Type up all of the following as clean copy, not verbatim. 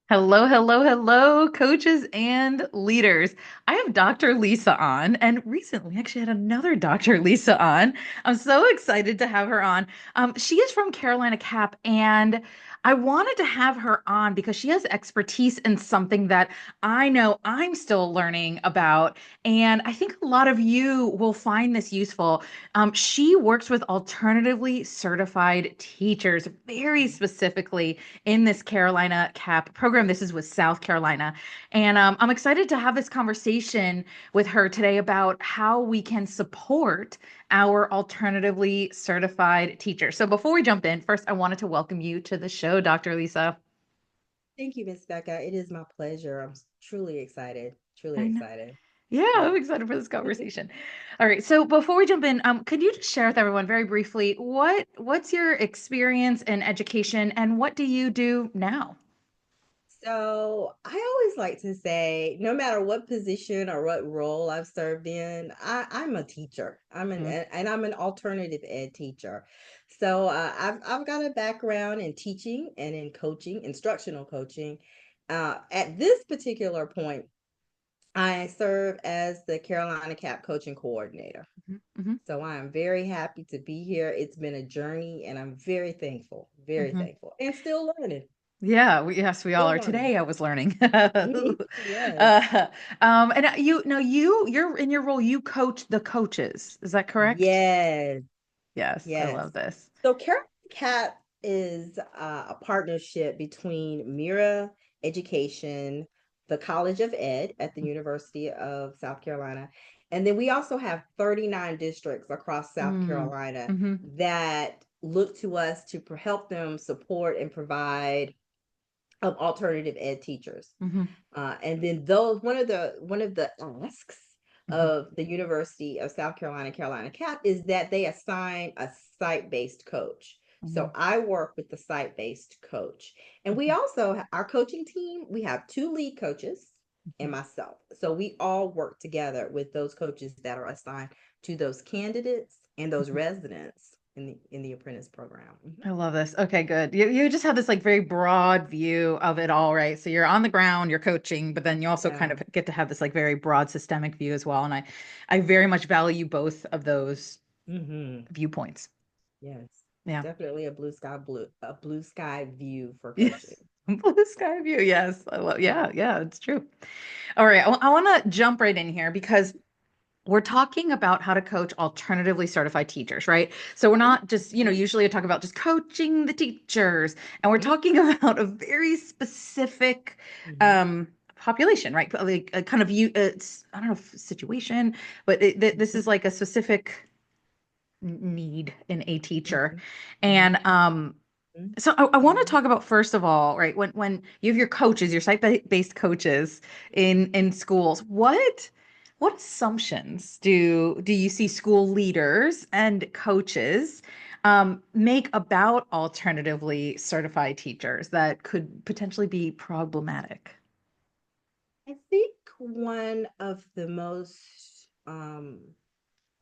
Hello, hello, hello, coaches and leaders. I have Dr. Lisa on, and recently we actually had another Dr. Lisa on. I'm so excited to have her on. She is from Carolina Cap, and I wanted to have her on because she has expertise in something that I know I'm still learning about, and I think a lot of you will find this useful. She works with alternatively certified teachers, very specifically in this Carolina CAP program. This is with South Carolina. And I'm excited to have this conversation with her today about how we can support our alternatively certified teachers. So before we jump in, first, I wanted to welcome you to the show, Dr. Lisa. Thank you, Miss Becca. It is my pleasure. I'm truly excited. Truly I know. excited. Yeah, Yeah. I'm excited for this conversation. All right, so before we jump in, could you just share with everyone very briefly what's your experience in education and what do you do now? So I always like to say, no matter what position or what role I've served in, I'm a teacher. I'm an alternative ed teacher. So I've got a background in teaching and in coaching, instructional coaching. At this particular point, I serve as the Carolina CAP coaching coordinator. Hmm. So I am very happy to be here. It's been a journey and I'm very Hmm. thankful, and still learning, Yeah, yes, we all still are. learning. Today I was learning. Yes. And you're in your role, you coach the coaches. Is that correct? Yes. Yes, I Yes. love this. So Carol Cat is a partnership between Mira Education, the College of Ed at the University of South Carolina, and then we also have 39 districts across South Mm. Carolina Hmm. that look to us to help them support and provide alternative ed teachers. Hmm. And then those one of the asks Hmm. of the University of South Carolina, Carolina CAP, is that they assign a site-based coach. Hmm. So I work with the site-based coach. And we also, our coaching team, we have two lead coaches and myself. So we all work together with those coaches that are assigned to those candidates and those Hmm. residents in the apprentice program. I love this. Okay, good. You just have this like very broad view of it all, right? So you're on the ground, you're coaching, but then you also kind Yeah. of get to have this like very broad systemic view as well. And I very much value both of those Mm-hmm. viewpoints. Yes, Yeah. definitely a blue sky view for Yes. coaching. Blue sky view. Yes. I love, yeah, yeah, it's true. All right. I want to jump right in here because we're talking about how to coach alternatively certified teachers, right? So we're not just, usually I talk about just coaching the teachers, and we're Mm-hmm. talking about a very specific Mm-hmm. population, right? Like a kind of I don't know if situation, but this is like a specific need in a teacher. Mm-hmm. And Mm-hmm. so I want to Mm-hmm. talk about first of all, right? When you have your coaches, your site-based coaches in schools, what assumptions do you see school leaders and coaches make about alternatively certified teachers that could potentially be problematic? I think one of the most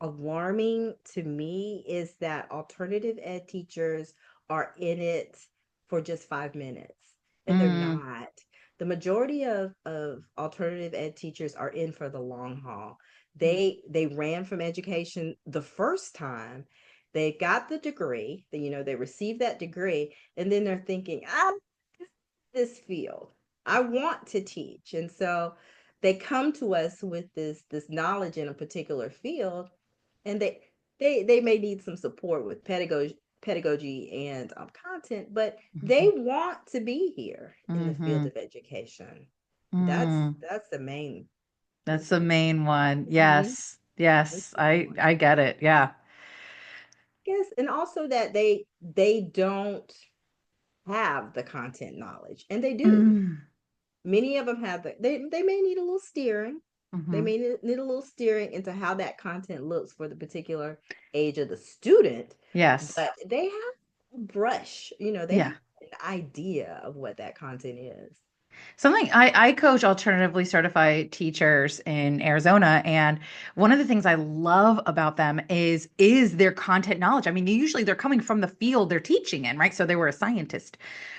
alarming to me is that alternative ed teachers are in it for just 5 minutes, and they're Mm, not. The majority of alternative ed teachers are in for the long haul. mm, They ran from education the first time. They got the degree, they received that degree, and then they're thinking, this field. I want to teach. And so they come to us with this knowledge in a particular field, and they may need some support with pedagogy and content, but they mhm, want to be here in the field mhm, of education. that's mm. that's the main That's the main one. Mhm. Yes. That's Yes. the main I one. get it. Yeah. Yes, and also that they don't have the content knowledge, and they do. Mm. Many of them have they may need a little steering. They Hmm. may need a little steering into how that content looks for the particular age of the student, Yes. but they have a brush, they Yeah. have an idea of what that content is. Something I coach alternatively certified teachers in Arizona, and one of the things I love about them is their content knowledge. I mean, usually they're coming from the field they're teaching in, right? So they were a scientist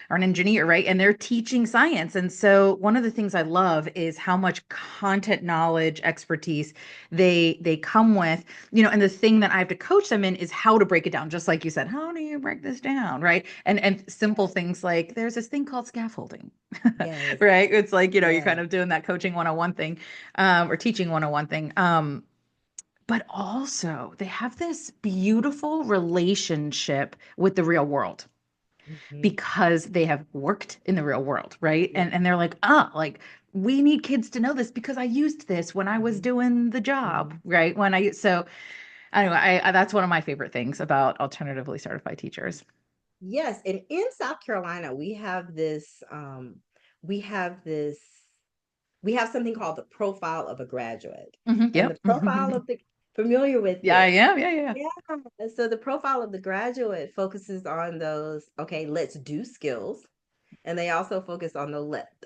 or an engineer, right? And they're teaching science. And so one of the things I love is how much content knowledge, expertise they come with, and the thing that I have to coach them in is how to break it down, just like you said. How do you break this down, right? And simple things like there's this thing called scaffolding. Yes, Right? It's like, you're yes. kind of doing that coaching 101 thing, or teaching 101 thing. But also they have this beautiful relationship with the real world Mhm. because they have worked in the real world, right? Yeah. And they're like, like we need kids to know this because I used this when I was Mhm. doing the job, Mhm. right? So anyway, that's one of my favorite things about alternatively certified teachers. Yes, and in South Carolina, we have this, we have something called the profile of a graduate. And the Yep. profile of the, familiar with Yeah, this? yeah, yeah, yeah. Yeah. And so the profile of the graduate focuses on those, okay, let's do skills. And they also focus on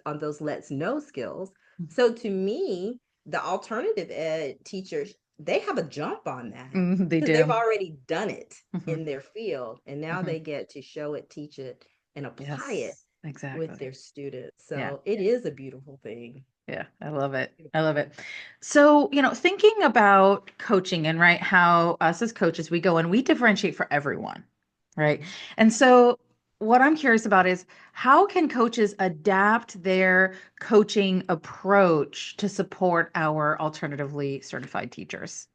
on those let's know skills. So to me, the alternative ed teachers, they have a jump on that They because they've do. already done it in Hmm. their field, and now Hmm. they get to show it, teach it, and apply it Yes, with exactly. their students. Yeah. So it is a beautiful thing. Yeah, I love it. I Beautiful love thing. it. So, thinking about coaching and right, how us as coaches, we go and we differentiate for everyone, right? Mhm. And so, what I'm curious about is how can coaches adapt their coaching approach to support our alternatively certified teachers?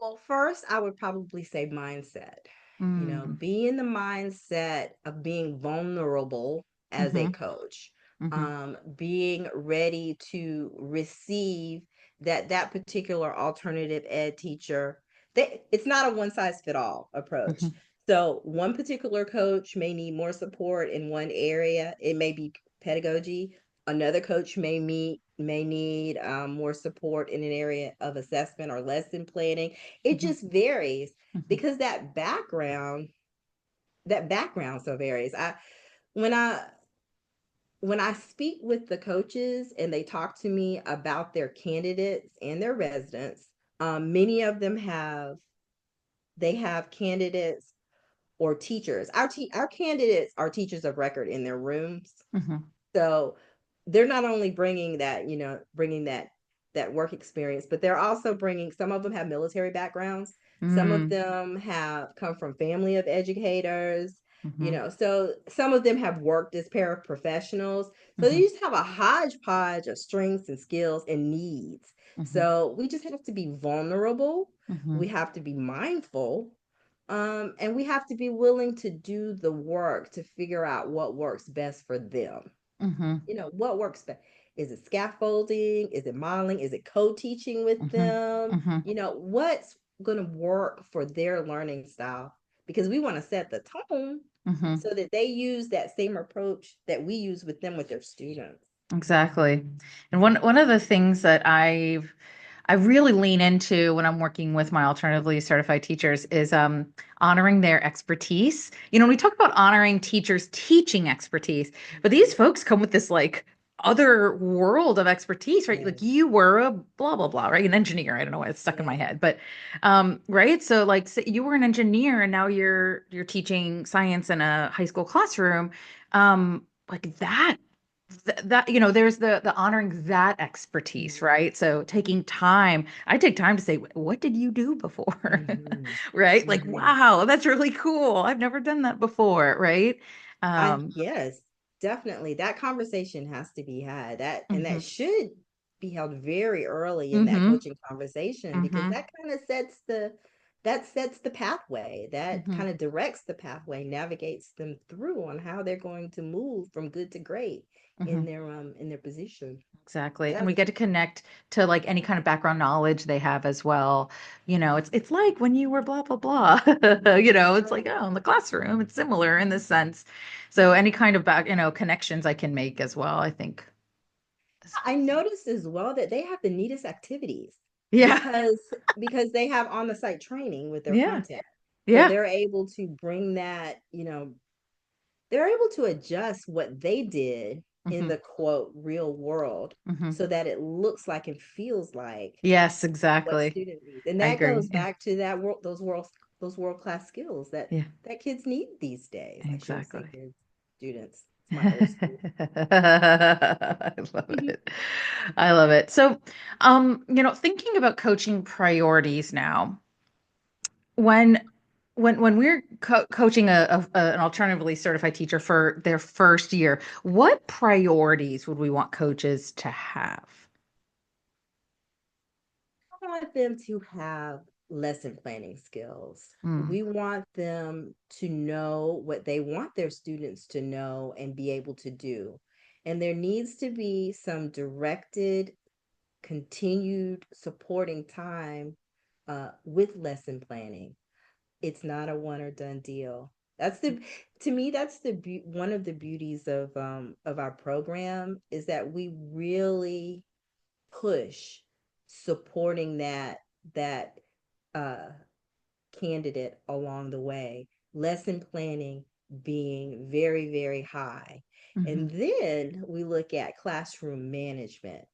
Well, first, I would probably say mindset. Mm, Be in the mindset of being vulnerable as a mm-hmm, coach, mm-hmm, being ready to receive that particular alternative ed teacher. It's not a one size fit all mm-hmm, approach. So one particular coach may need more support in one area. It may be pedagogy. Another coach may need more support in an area of assessment or lesson planning. It mm-hmm, just varies mm-hmm, because that background so varies. When I when I speak with the coaches and they talk to me about their candidates and their residents, many of them have candidates or teachers. Our candidates are teachers of record in their rooms. mm-hmm, So they're not only bringing that work experience, but they're also bringing, some of them have military backgrounds. Some of mm, them have come from family of educators, mm-hmm, so some of them have worked as paraprofessionals. So they mm-hmm, just have a hodgepodge of strengths and skills and needs. mm-hmm, So we just have to be vulnerable. mm-hmm, We have to be mindful, and we have to be willing to do the work to figure out what works best for them. mm-hmm, What works best? Is it scaffolding? Is it modeling? Is it co-teaching with mm-hmm, them? mm-hmm, What's going to work for their learning style? Because we want to set the tone mm-hmm. so that they use that same approach that we use with them with their students. Exactly. And one of the things that I really lean into when I'm working with my alternatively certified teachers is honoring their expertise. We talk about honoring teachers' teaching expertise, but these Mhm. folks come with this like other world of expertise, right? Like Yes, you were a blah blah blah, right? An engineer. I don't know why it's stuck in my yes. head, but right. So like say you were an engineer and now you're teaching science in a high school classroom. Like that there's the honoring that expertise, Mhm. right? So taking time, I take time to say, what did you do before? Mhm. Right, like, Mhm. wow, that's really cool, I've never done that before, right? um Yes, definitely. That conversation has to be had. That mhm, should be held very early in that mhm, coaching conversation, because mhm, that sets the pathway. That mhm, kind of directs the pathway, navigates them through on how they're going to move from good to great mhm. in their position. Exactly. And That we is get to connect to like any kind of background knowledge they have as well. It's like when you were blah blah blah. It's like, oh, in the classroom, it's similar in this sense. So any kind of connections I can make as well, I think. I noticed as well that they have the neatest activities Yeah. because they have on the site training with their Yeah. content. So Yeah. they're able to bring they're able to adjust what they did in Hmm. the quote real world Hmm. so that it looks like and feels like Yes, what exactly. student needs. And I that agree. goes Yeah. back to that those world class skills that Yeah, kids need these days. I shouldn't say exactly. kids, students. It's my old school. I love it. I love it. So, thinking about coaching priorities now, when when we're coaching an alternatively certified teacher for their first year, what priorities would we want coaches to have? I want them to have lesson planning skills. Mm, We want them to know what they want their students to know and be able to do. And there needs to be some directed, continued supporting time with lesson planning. It's not a one or done deal. That's the To me that's one of the beauties of our program is that we really push supporting that uh candidate along the way, lesson planning being very, very high. hmm. And then we look at classroom management.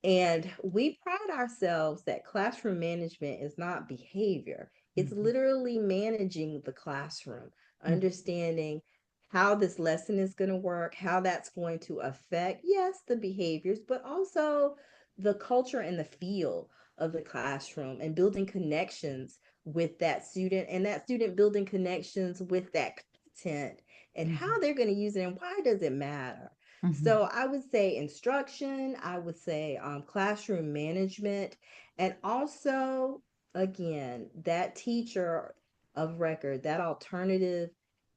And we pride ourselves that classroom management is not behavior. It's Hmm. literally managing the classroom, understanding how this lesson is going to work, how that's going to affect, yes, the behaviors, but also the culture and the feel of the classroom and building connections with that student and that student building connections with that content and Hmm. how they're going to use it and why does it matter. Hmm. So I would say instruction, I would say classroom management, and also, again, that teacher of record, that alternative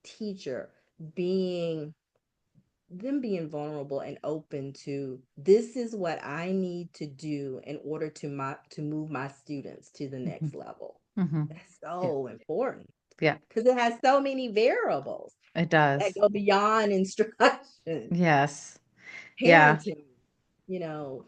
teacher being being vulnerable and open to this is what I need to do in order to move my students to the Hmm. next level. Hmm. That's Yeah, so important yeah, because it has so many variables it that does. go beyond instruction, Yes. Yeah. parenting, you know,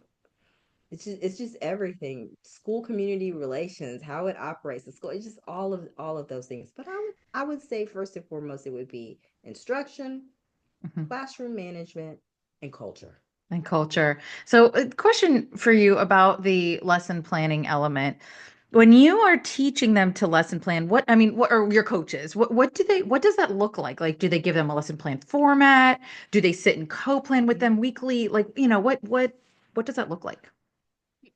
it's just everything. School community relations, how it operates, the school, it's just all of those things. But I would say first and foremost it would be instruction, Hmm. classroom management, and culture. And culture. So, a question for you about the lesson planning element. When you are teaching them to lesson plan, what are your coaches? What does that look like? Like, do they give them a lesson plan format? Do they sit and co-plan with them weekly? Like, what does that look like?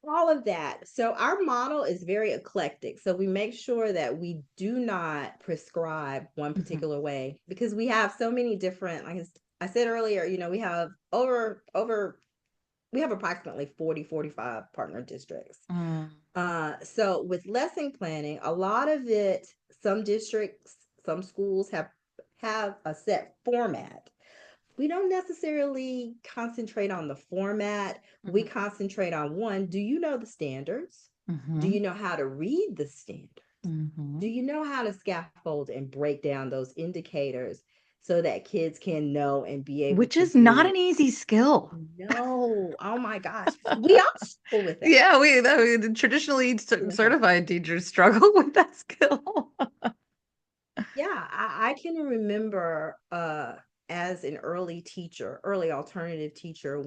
All of that. So our model is very eclectic. So we make sure that we do not prescribe one Hmm. particular way because we have so many different, like I said earlier, we have over we have approximately 40-45 partner districts. Mm, So with lesson planning, a lot of it, some districts, some schools have a set format. We don't necessarily concentrate on the format. We mhm, concentrate on one, do you know the standards? Do mhm, you know how to read the standards? Do mhm. you know how to scaffold and break down those indicators so that kids can know and be able Which to is not do? an easy skill. No, oh my gosh, we all struggle with that. Yeah, traditionally certified teachers struggle with that skill. Yeah, I can remember as an early alternative teacher,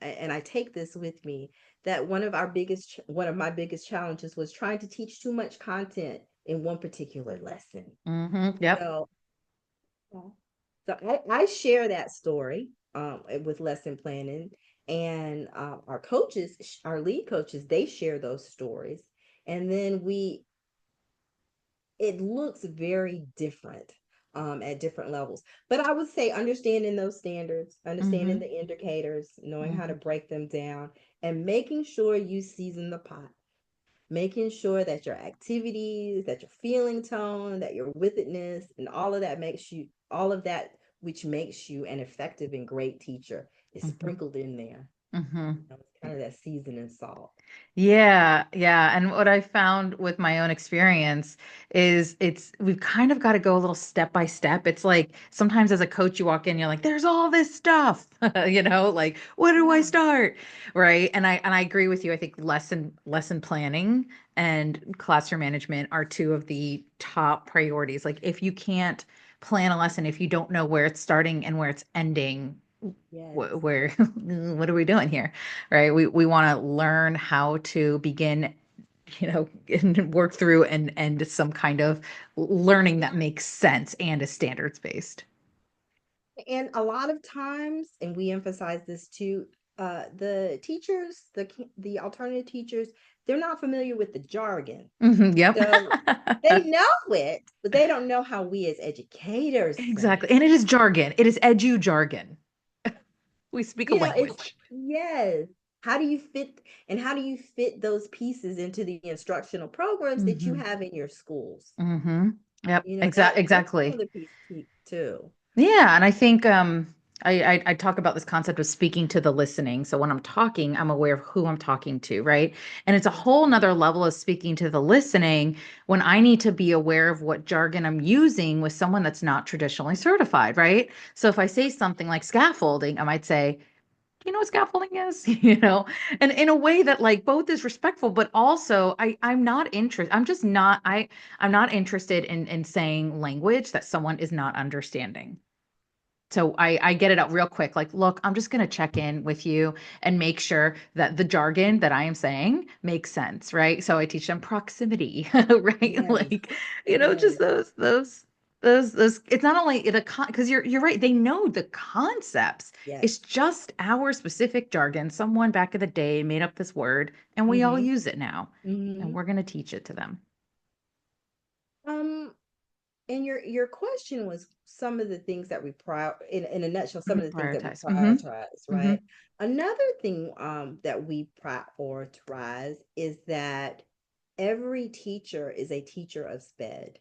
and I take this with me, that one of my biggest challenges was trying to teach too much content in one particular lesson. Yep. So, so I share that story with lesson planning, and our coaches, our lead coaches, they share those stories, and then we it looks very different at different levels. But I would say understanding those standards, understanding Hmm. the indicators, knowing how to Hmm. break them down, and making sure you season the pot, making sure that your activities, that your feeling tone, that your with itness, and all of that which makes you an effective and great teacher is Hmm. sprinkled in there. Hmm. It's kind of that seasoning salt. Yeah, yeah. And what I found with my own experience is we've kind of got to go a little step by step. It's like sometimes as a coach, you walk in, you're like, there's all this stuff, like where do I Yeah. start? Right. And I agree with you. I think lesson planning and classroom management are two of the top priorities. Like if you can't plan a lesson, if you don't know where it's starting and where it's ending, Yes. where what are we doing here? Right? We want to learn how to begin, and work through and end some kind of learning that makes sense and is standards based. And a lot of times, and we emphasize this too, the teachers, the alternative teachers, they're not familiar with the jargon. Yep. So they know it, but they don't know how we as educators say Exactly. it. And it is jargon. It is edu jargon. We speak a It's language. yes. How do you fit and how do you fit those pieces into the instructional programs that you Hmm. have in your schools? Yep. That's Exactly. another piece too. Yeah, and I think I talk about this concept of speaking to the listening. So when I'm talking, I'm aware of who I'm talking to, right? And it's a whole Mhm. nother level of speaking to the listening when I need to be aware of what jargon I'm using with someone that's not traditionally certified, right? So if I say something like scaffolding, I might say, "Do you know what scaffolding is?" And in a way that like both is respectful, but also I'm not interested. I'm not interested in saying language that someone is not understanding. So I get it out real quick. Like, look, I'm just going to check in with you and make sure that the jargon that I am saying makes sense, right? So I teach them proximity, right? Yes, Like, just yes, those. It's not only because you're right. They know the concepts. yes. It's just our specific jargon. Someone back in the day made up this word, and we all Mm-hmm. use it now, and Mm-hmm. we're going to teach it to them. Um, and your question was some of the things that we in a nutshell, some of the things that we Prioritize. prioritize, Hmm. right? Another thing that we prioritize is that every teacher is a teacher of SPED.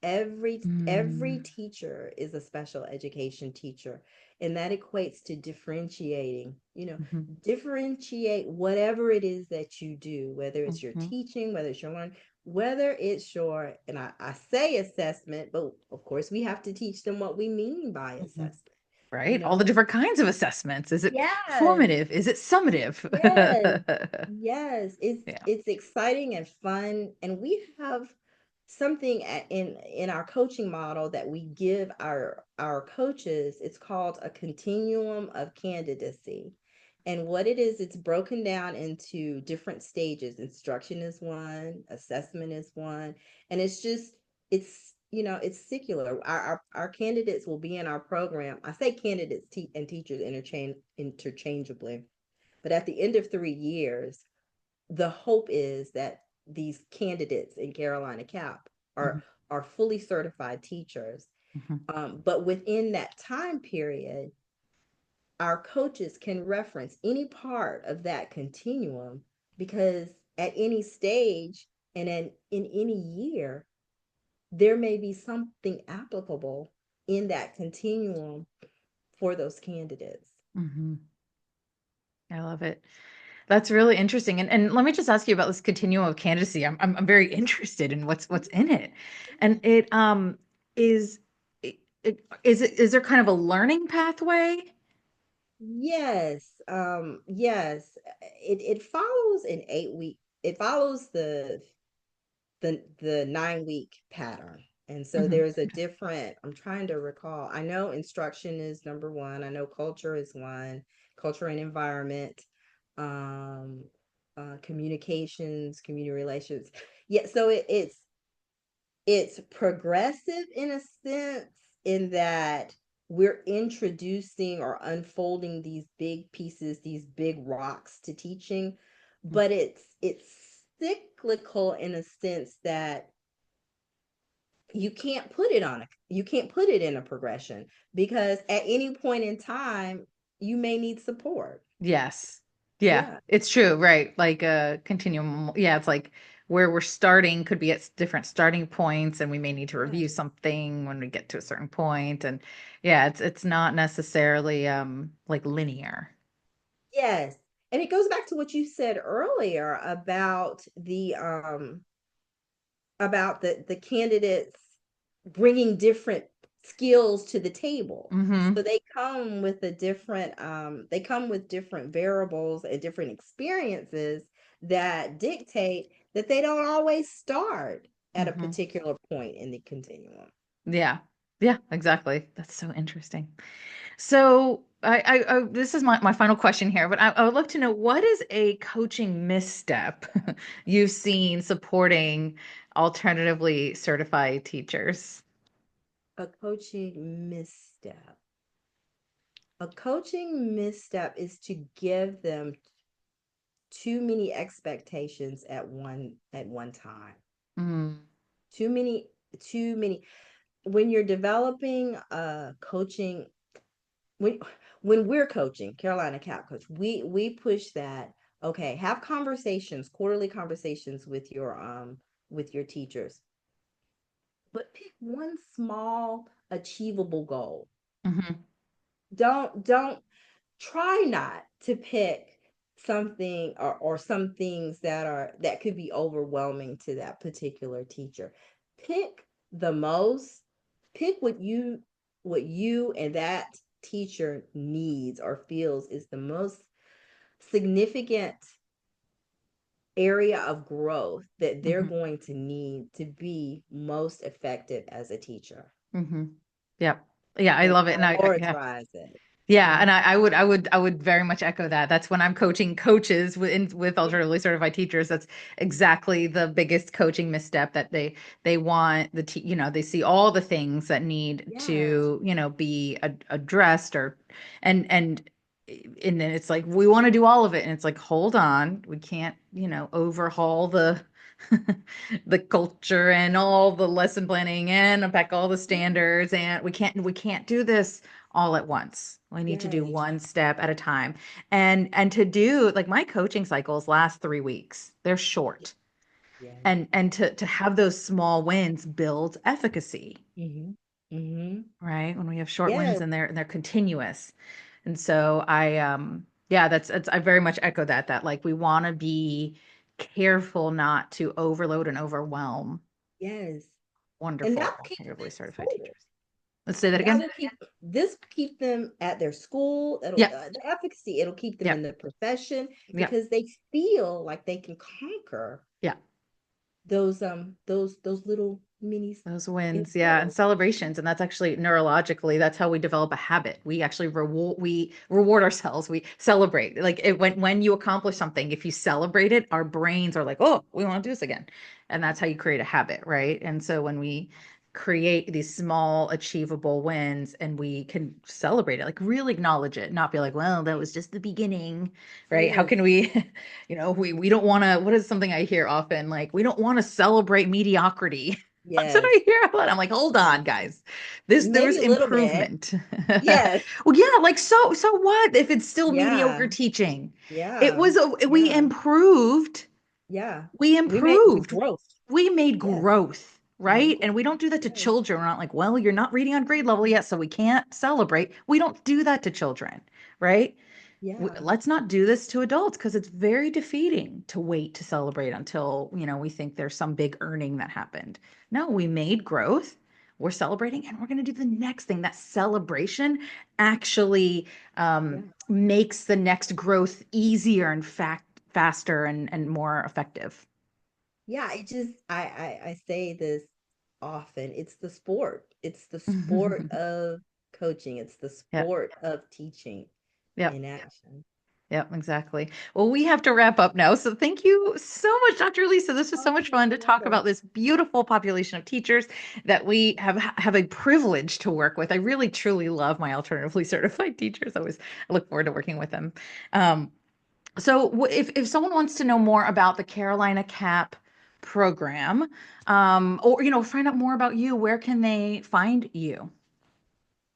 Every Hmm. teacher is a special education teacher, and that equates to differentiating, Hmm. differentiate whatever it is that you do, whether it's your Hmm. teaching, whether it's your learning, whether it's your, and I say assessment, but of course we have to teach them what we mean by Hmm. assessment, you Right? All the know different kinds of assessments. Is it yes. formative? Is it summative? Yes, yes, Yeah. it's exciting and fun, and we have something in our coaching model that we give our coaches. It's called a continuum of candidacy, and what it is, it's broken down into different stages. Instruction is one, assessment is one, and it's secular. Our candidates will be in our program. I say candidates and teachers interchangeably, but at the end of 3 years, the hope is that these candidates in Carolina CAP Mhm, are fully certified teachers. mhm, But within that time period, our coaches can reference any part of that continuum, because at any stage and in any year, there may be something applicable in that continuum for those candidates. mhm. I love it. That's really interesting. And let me just ask you about this continuum of candidacy. I'm very interested in what's in it. And it is is there kind of a learning pathway? Yes. It follows an 8 week. It follows the 9 week pattern. And so Hmm. there's a different, I'm trying to recall. I know instruction is number one. I know culture is one, culture and environment, um, communications, community relations. Yeah, so it's progressive in a sense, in that we're introducing or unfolding these big pieces, these big rocks to teaching, but it's cyclical in a sense that you can't put it in a progression, because at any point in time you may need support. Yes. Yeah, Yeah. it's true, right? Like a continuum. Yeah, it's like where we're starting could be at different starting points, and we may need to review Yes. something when we get to a certain point. And yeah, it's not necessarily like linear. Yes. And it goes back to what you said earlier about the candidates bringing different skills to the table. Mm-hmm. So they come with different variables and different experiences that dictate that they don't always start at a Mm-hmm. particular point in the continuum. Yeah. Yeah, exactly. That's so interesting. So this is my final question here, but I would love to know what is a coaching misstep you've seen supporting alternatively certified teachers? A coaching misstep. A coaching misstep is to give them too many expectations at one time. Mm, Too many, too many. When you're developing coaching, when when we're coaching, Carolina Cap Coach, we push that. Okay, have conversations, quarterly conversations with your teachers, but pick one small achievable goal. hmm Don't try not to pick something or some things that could be overwhelming to that particular teacher. Pick the most, pick what you and that teacher needs or feels is the most significant area of growth that they're hmm going to need to be most effective as a teacher, hmm Yeah. Yeah, I and love it. And yeah. prioritize it. Yeah, and Mhm. I would very much echo that. That's when I'm coaching coaches with alternatively certified teachers. That's exactly the biggest coaching misstep that they want they see all the things that need Yes, to, be addressed and and then it's like we want to do all of it and it's like hold on, we can't, overhaul the the culture and all the lesson planning and unpack all the yes, standards and we can't do this all at once. We need to do yes, one step at a time. And to do like my coaching cycles last 3 weeks. They're short. yes. And to have those small wins builds efficacy, Mhm. Mhm. right? When we have short wins Yes, and they're continuous. And so yeah, that's I very much echo that like we want to be careful not to overload and overwhelm yes. And wonderful that'll keep them alternatively in certified school. teachers. Let's say that That again. will keep this will keep them at their school. It'll Yep. the efficacy. It'll keep them Yep. in the profession Yep. because they feel like they can conquer Yep. those little minis Those in wins, yeah, and school. celebrations, and that's actually neurologically, that's how we develop a habit. We actually reward ourselves. We celebrate. Like when you accomplish something, if you celebrate it, our brains are like, "Oh, we want to do this again." And that's how you create a habit, right? And so when we create these small achievable wins and we can celebrate it, like really acknowledge it, not be like, "Well, that was just the beginning." Right? How Yes, can we, we don't want to, what is something I hear often, like we don't want to celebrate mediocrity. That's what yes. I hear a lot. I'm like, hold on, guys. There was Maybe a little bit. improvement. Yes. Well, yeah, like so what if it's still mediocre Yeah. teaching? It Yeah. was we Yeah. improved. Yeah. We We improved. growth. We made Yes. growth, Made right? growth. And we don't do that to Yes. children. We're not like, well, you're not reading on grade level yet, so we can't celebrate. We don't do that to children, right? Yeah. Let's not do this to adults because it's very defeating to wait to celebrate until, we think there's some big earning that happened. No, we made growth. We're celebrating and we're going to do the next thing. That celebration actually Yeah. makes the next growth easier and faster and more effective. Yeah, I say this often. It's the sport. It's the sport of coaching. It's the Yep. sport of teaching Yep. in action. Yep, exactly. Well, we have to wrap up now. So thank you so much, Dr. Lisa. This was so Oh, much you're fun to so talk welcome. about this beautiful population of teachers that we have a privilege to work with. I really truly love my alternatively certified teachers. I look forward to working with them. Um, so if someone wants to know more about the Carolina CAP program, or find out more about you, where can they find you?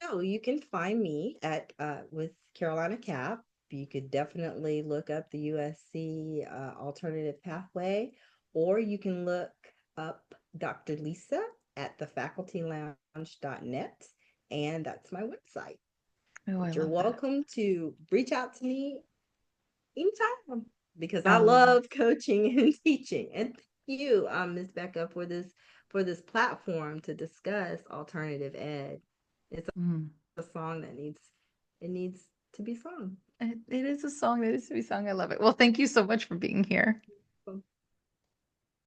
So you can find me at with Carolina Cap. You could definitely look up the USC alternative pathway, or you can look up Dr. Lisa at thefacultylounge.net, and that's my website. Oh, I But you're love that. welcome to reach out to me anytime because I Um, love coaching and teaching. And thank you, Ms. Becca, for this platform to discuss alternative ed. It's mm. a song that needs to be sung. It is a song that is to be sung. I love it. Well, thank you so much for being here.